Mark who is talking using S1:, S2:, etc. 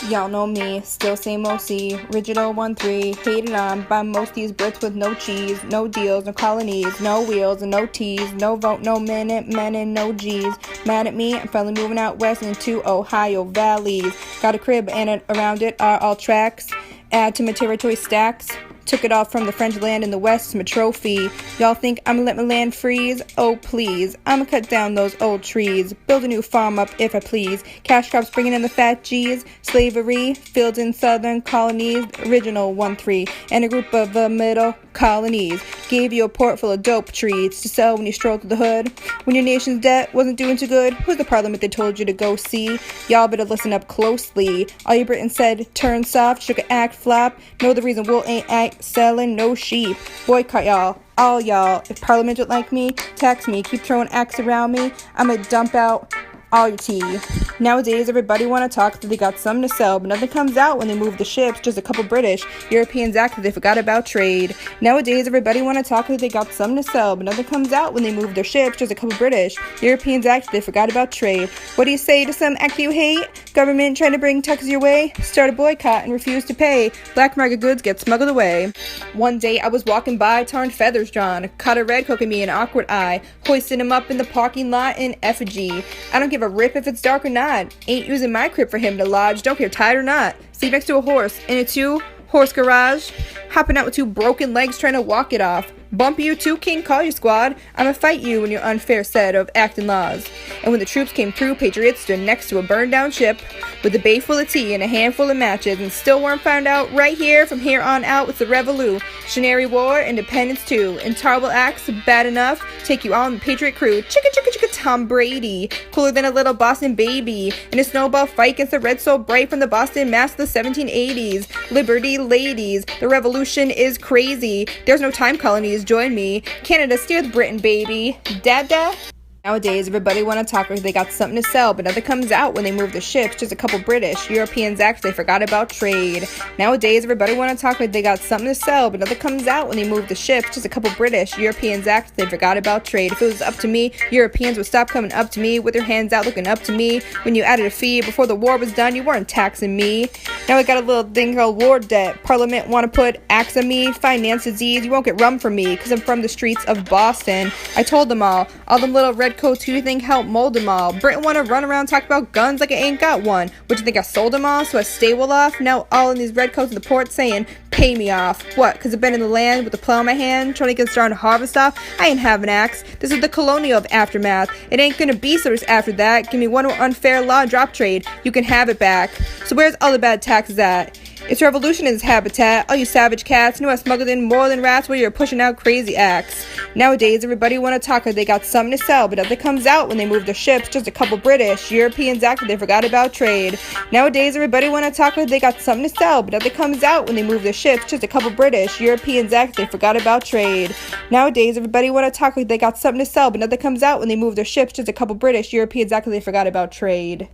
S1: Y'all know me, still same OC, original 1-3, hated on by most these Brits with no cheese, no deals, no colonies, no wheels and no T's, no vote, no minute, men and no G's. Mad at me, I'm finally moving out west into Ohio valleys. Got a crib and around it are all tracks, add to my territory stacks. Took it all from the French land in the west, it's my trophy. Y'all think I'ma let my land freeze? Oh please, I'ma cut down those old trees. Build a new farm up if I please. Cash crops bringing in the fat G's. Slavery, fields in southern colonies. Original 1-3, and a group of the middle colonies. Gave you a port full of dope trees to sell when you stroll through the hood. When your nation's debt wasn't doing too good, who's the parliament they told you to go see? Y'all better listen up closely. All you Britons said, turn soft, shook a act flop. Know the reason wool ain't selling no sheep. Boycott y'all, all y'all. If Parliament don't like me, tax me. Keep throwing acts around me, I'ma dump out all your tea. Nowadays, everybody want to talk that they got something to sell, but nothing comes out when they move the ships. Just a couple British Europeans act that they forgot about trade. Nowadays, everybody want to talk that they got something to sell, but nothing comes out when they move their ships. Just a couple British Europeans act that they forgot about trade. What do you say to some act you hate? Government trying to bring taxes your way? Start a boycott and refuse to pay. Black market goods get smuggled away. One day I was walking by, tarred feathers drawn, caught a red cook at me an awkward eye, hoisted him up in the parking lot in effigy. I don't give a rip if it's dark or not. Ain't using my crib for him to lodge, don't care tired or not. Sleep next to a horse in a 2-horse garage, hopping out with 2 broken legs trying to walk it off. Bump you too, king, call your squad. I'ma fight you in your unfair set of acting laws. And when the troops came through, patriots stood next to a burned down ship with a bay full of tea and a handful of matches, and still weren't found out. Right here, from here on out, with the Revolutionary War, independence too, and terrible acts bad enough. Take you all in the Patriot crew. Chicka chicka chicka Tom Brady, cooler than a little Boston baby, in a snowball fight against the red so bright from the Boston Mass of the 1780s. Liberty, ladies, the revolution is crazy. There's no time colonies. Join me. Canada, steer the Britain, baby. Dada. Nowadays, everybody want to talk like they got something to sell, but nothing comes out when they move the ships. Just a couple British Europeans act they forgot about trade. Nowadays, everybody want to talk like they got something to sell, but nothing comes out when they move the ships. Just a couple British Europeans act they forgot about trade. If it was up to me, Europeans would stop coming up to me with their hands out looking up to me. When you added a fee before the war was done, you weren't taxing me. Now we got a little thing called war debt. Parliament want to put acts on me, finance disease. You won't get rum from me, because I'm from the streets of Boston. I told them all them little red coats who you think help mold them all. Britain want to run around talk about guns like I ain't got one. What, you think I sold them all so I stay well off? Now all in these red coats in the port saying, pay me off. What, because I've been in the land with the plow in my hand, trying to get started to harvest off? I ain't have an axe. This is the colonial of aftermath. It ain't gonna be so after that. Give me one unfair law drop trade. You can have it back. So where's all the bad taxes at? It's revolution in its habitat. All you savage cats knew I smuggled in more than rats while you're pushing out crazy acts. Nowadays, everybody want to talk like they got something to sell, but nothing comes out when they move their ships. Just a couple British Europeans act like they forgot about trade. Nowadays, everybody want to talk like they got something to sell, but nothing comes out when they move their ships. Just a couple British Europeans act like they forgot about trade. Nowadays, everybody want to talk like they got something to sell, but nothing comes out when they move their ships. Just a couple British Europeans act like they forgot about trade.